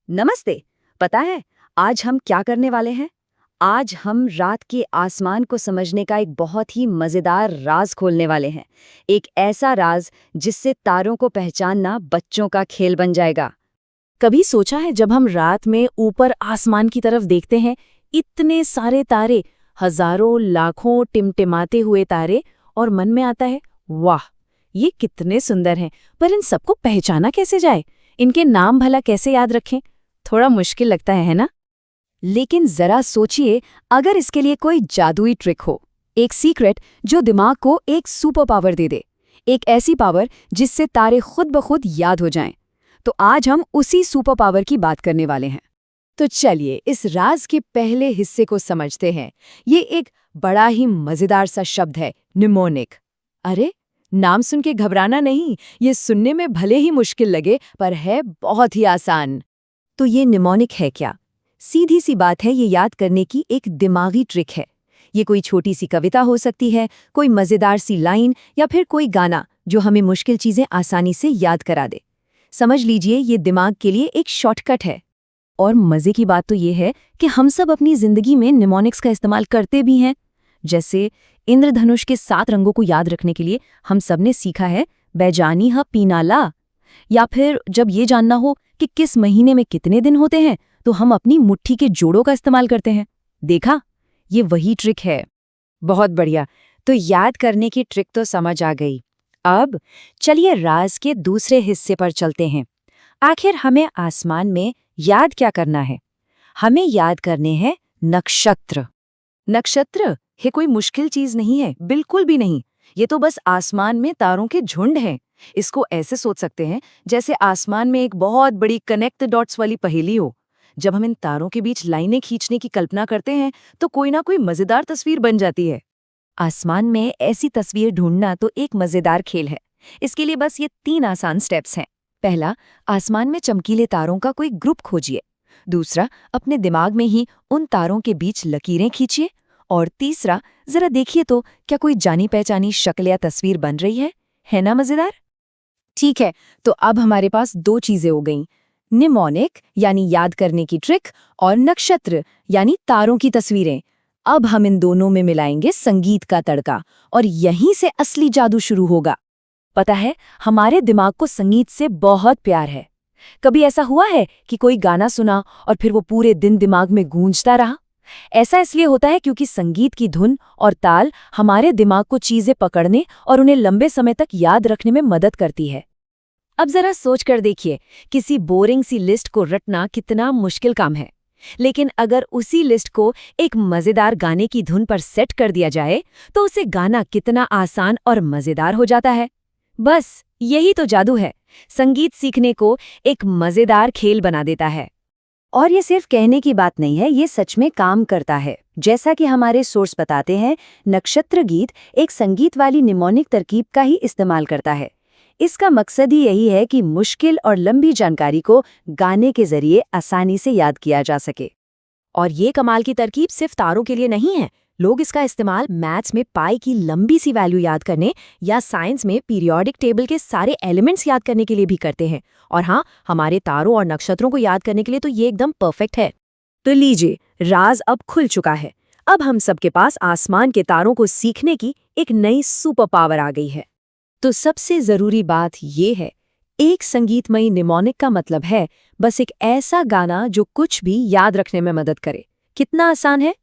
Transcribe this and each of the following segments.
नमस्ते। पता है आज हम क्या करने वाले हैं? आज हम रात के आसमान को समझने का एक बहुत ही मजेदार राज खोलने वाले हैं। एक ऐसा राज जिससे तारों को पहचानना बच्चों का खेल बन जाएगा। कभी सोचा है जब हम रात में ऊपर आसमान की तरफ देखते हैं, इतने सारे तारे, हजारों लाखों टिमटिमाते हुए तारे, और मन में आता है, वाह, ये कितने सुंदर हैं, पर इन सबको पहचाना कैसे जाए? इनके नाम भला कैसे याद रखें? थोड़ा मुश्किल लगता है ना? लेकिन जरा सोचिए, अगर इसके लिए कोई जादुई ट्रिक हो, एक सीक्रेट जो दिमाग को एक सुपर पावर दे दे, एक ऐसी पावर जिससे तारे खुद ब खुद याद हो जाएं। तो आज हम उसी सुपर पावर की बात करने वाले हैं। तो चलिए इस राज के पहले हिस्से को समझते हैं। ये एक बड़ा ही मजेदार सा शब्द है, निमोनिक। अरे, नाम सुन के घबराना नहीं, ये सुनने में भले ही मुश्किल लगे पर है बहुत ही आसान। तो ये निमोनिक है क्या? सीधी सी बात है, ये याद करने की एक दिमागी ट्रिक है। ये कोई छोटी सी कविता हो सकती है, कोई मजेदार सी लाइन, या फिर कोई गाना जो हमें मुश्किल चीजें आसानी से याद करा दे। समझ लीजिए, ये दिमाग के लिए एक शॉर्टकट है। और मजे की बात तो ये है कि हम सब अपनी जिंदगी में निमोनिक्स का इस्तेमाल करते भी हैं। जैसे इंद्रधनुष के 7 रंगों को याद रखने के लिए हम सब ने सीखा है, बैजानी हा पीनाला। या फिर जब ये जानना हो कि किस महीने में कितने दिन होते हैं, तो हम अपनी मुट्ठी के जोड़ों का इस्तेमाल करते हैं। देखा, ये वही ट्रिक है। बहुत बढ़िया। तो याद करने की ट्रिक तो समझ आ गई। अब चलिए राज के दूसरे हिस्से पर चलते हैं। आखिर हमें आसमान में याद क्या करना है? हमें याद करने हैं नक्षत्र। नक्षत्र ये कोई मुश्किल चीज नहीं है, बिल्कुल भी नहीं। ये तो बस आसमान में तारों के झुंड हैं। इसको ऐसे सोच सकते हैं जैसे आसमान में एक बहुत बड़ी कनेक्ट डॉट्स वाली पहेली हो। जब हम इन तारों के बीच लाइनें खींचने की कल्पना करते हैं तो कोई ना कोई मजेदार तस्वीर बन जाती है। आसमान में ऐसी तस्वीर ढूंढना तो एक मजेदार खेल है। इसके लिए बस ये 3 आसान स्टेप्स हैं। पहला, आसमान में चमकीले तारों का कोई ग्रुप खोजिए। दूसरा, अपने दिमाग में ही उन तारों के बीच लकीरें खींचिए। और तीसरा, जरा देखिए तो क्या कोई जानी पहचानी शक्ल या तस्वीर बन रही है ना मजेदार? ठीक है, तो अब हमारे पास 2 चीजें हो गईं, निमोनिक यानी याद करने की ट्रिक, और नक्षत्र यानी तारों की तस्वीरें। अब हम इन दोनों में मिलाएंगे संगीत का तड़का, और यहीं से असली जादू शुरू होगा। पता है, हमारे दिमाग को संगीत से बहुत प्यार है। कभी ऐसा हुआ है कि कोई गाना सुना और फिर वो पूरे दिन दिमाग में गूंजता रहा? ऐसा इसलिए होता है क्योंकि संगीत की धुन और ताल हमारे दिमाग को चीजें पकड़ने और उन्हें लंबे समय तक याद रखने में मदद करती है। अब जरा सोच कर देखिए, किसी बोरिंग सी लिस्ट को रटना कितना मुश्किल काम है। लेकिन अगर उसी लिस्ट को एक मजेदार गाने की धुन पर सेट कर दिया जाए तो उसे गाना कितना आसान और मजेदार हो जाता है। बस यही तो जादू है, संगीत सीखने को एक मजेदार खेल बना देता है। और ये सिर्फ कहने की बात नहीं है, ये सच में काम करता है। जैसा कि हमारे सोर्स बताते हैं, नक्षत्र गीत एक संगीत वाली निमोनिक तरकीब का ही इस्तेमाल करता है। इसका मकसद ही यही है कि मुश्किल और लंबी जानकारी को गाने के जरिए आसानी से याद किया जा सके। और ये कमाल की तरकीब सिर्फ तारों के लिए नहीं है। लोग इसका इस्तेमाल मैथ्स में पाई की लंबी सी वैल्यू याद करने या साइंस में पीरियोडिक टेबल के सारे एलिमेंट्स याद करने के लिए भी करते हैं। और हाँ, हमारे तारों और नक्षत्रों को याद करने के लिए तो ये एकदम परफेक्ट है। तो लीजिए, राज अब खुल चुका है। अब हम सबके पास आसमान के तारों को सीखने की एक नई सुपर पावर आ गई है। तो सबसे जरूरी बात ये है, एक संगीतमयी निमोनिक का मतलब है बस एक ऐसा गाना जो कुछ भी याद रखने में मदद करे। कितना आसान है?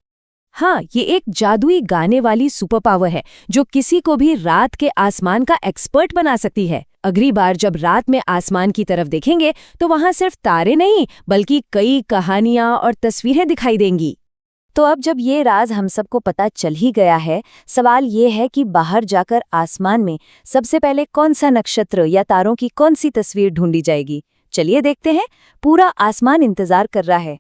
हाँ, ये एक जादुई गाने वाली सुपर पावर है जो किसी को भी रात के आसमान का एक्सपर्ट बना सकती है। अगली बार जब रात में आसमान की तरफ देखेंगे तो वहां सिर्फ तारे नहीं बल्कि कई कहानियां और तस्वीरें दिखाई देंगी। तो अब जब ये राज हम सबको पता चल ही गया है, सवाल ये है कि बाहर जाकर आसमान में सबसे पहले कौन सा नक्षत्र या तारों की कौन सी तस्वीर ढूंढी जाएगी? चलिए देखते हैं। पूरा आसमान इंतजार कर रहा है।